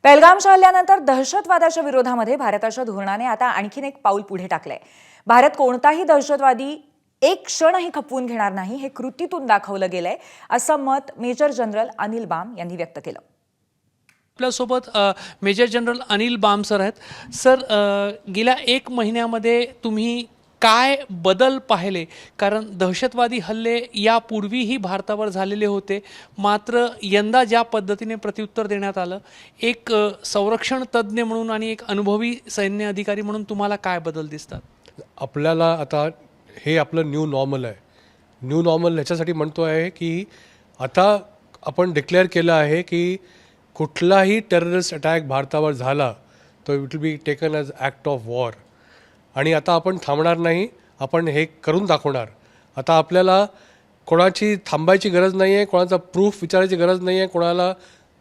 पहलगामच्या हल्ल्यानंतर दहशतवादाच्या विरोधामध्ये भारताच्या धोरणाने आता आणखीन एक पाऊल पुढे टाकलंय। भारत कोणताही दहशतवादी एक क्षणही खपवून घेणार नाही हे कृतीतून दाखवलं गेलंय, असं मत मेजर जनरल अनिल बाम यांनी व्यक्त केलं। आपल्यासोबत major general Anil Bam sir आहेत। सर, गेल्या एक महिन्यामध्ये तुम्ही काय बदल पाहिले? कारण दहशतवादी हल्ले यापूर्वीही भारतावर झालेले होते, मात्र यंदा ज्या पद्धतीने प्रत्युत्तर देण्यात आलं, एक संरक्षण तज्ज्ञ म्हणून आणि एक अनुभवी सैन्य अधिकारी म्हणून तुम्हाला काय बदल दिसतात? आपल्याला आता हे आपलं न्यू नॉर्मल आहे। न्यू नॉर्मल ह्याच्यासाठी म्हणतो आहे की आता आपण डिक्लेअर केलं आहे की कुठलाही टेररिस्ट अटॅक भारतावर झाला तो it will be taken as act of war. आणि आता आपण थांबणार नाही, आपण हे करून दाखवणार। आता आपल्याला कोणाची थांबायची गरज नाही आहे, कोणाचा प्रूफ विचारायची गरज नाही आहे, कोणाला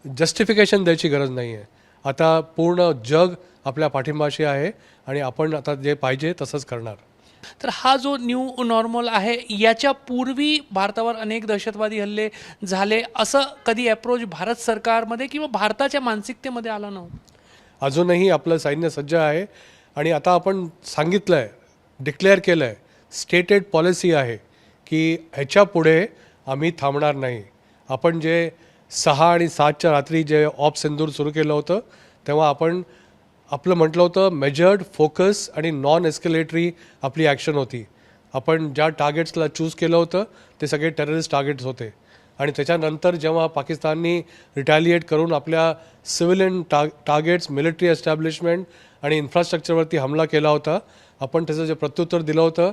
जस्टिफिकेशन द्यायची गरज नाही आहे। आता पूर्ण जग आपल्या पाठिंबाशी आहे आणि आपण आता जे पाहिजे तसंच करणार। तर हा जो न्यू नॉर्मल आहे, याच्या पूर्वी भारतावर अनेक दहशतवादी हल्ले झाले, असं कधी अप्रोच भारत सरकारमध्ये किंवा भारताच्या मानसिकतेमध्ये आला नव्हता? अजूनही आपलं सैन्य सज्ज आहे आणि आता आपण सांगितलं आहे, डिक्लेअर केलं आहे, स्टेटेड पॉलिसी आहे की ह्याच्या पुढे आम्ही थांबणार नाही। आपण जे 6 आणि 7च्या रात्री जे ऑप सिंदूर सुरू केलं होतं तेव्हा आपण आपलं म्हटलं होतं मेजर्ड फोकस आणि नॉन एस्केलेटरी आपली ॲक्शन होती। आपण ज्या टार्गेट्सला चूज केलं होतं ते सगळे टेररिस्ट टार्गेट्स होते आणि त्याच्यानंतर जेव्हा पाकिस्ताननी रिटॅलिएट करून आपल्या सिव्हिलियन टार्गेट्स, मिलिटरी एस्टॅब्लिशमेंट आणि इन्फ्रास्ट्रक्चरवरती हमला केला होता, आपण त्याचं जे प्रत्युत्तर दिलं होतं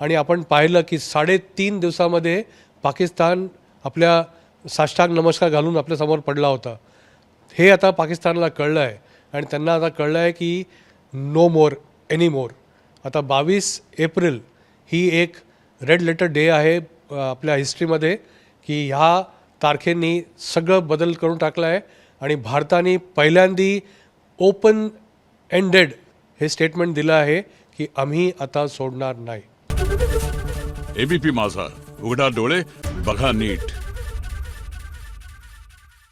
आणि आपण पाहिलं की 3.5 दिवसामध्ये पाकिस्तान आपल्या साष्टांग नमस्कार घालून आपल्यासमोर पडला होता। हे आता पाकिस्तानला कळलं आहे आणि त्यांना आता कळलं आहे की नो मोर एनी मोर। आता 22 एप्रिल ही एक रेड लेटर डे आहे आपल्या हिस्ट्रीमध्ये की ह्या तारखेंनी सगळं बदल करून टाकलं आहे आणि भारताने पहिल्यांदी ओपन एंडेड हे स्टेटमेंट दिलं आहे की आम्ही आता सोडणार नाही। एबीपी माझा, उघडा डोळे बघा नीट।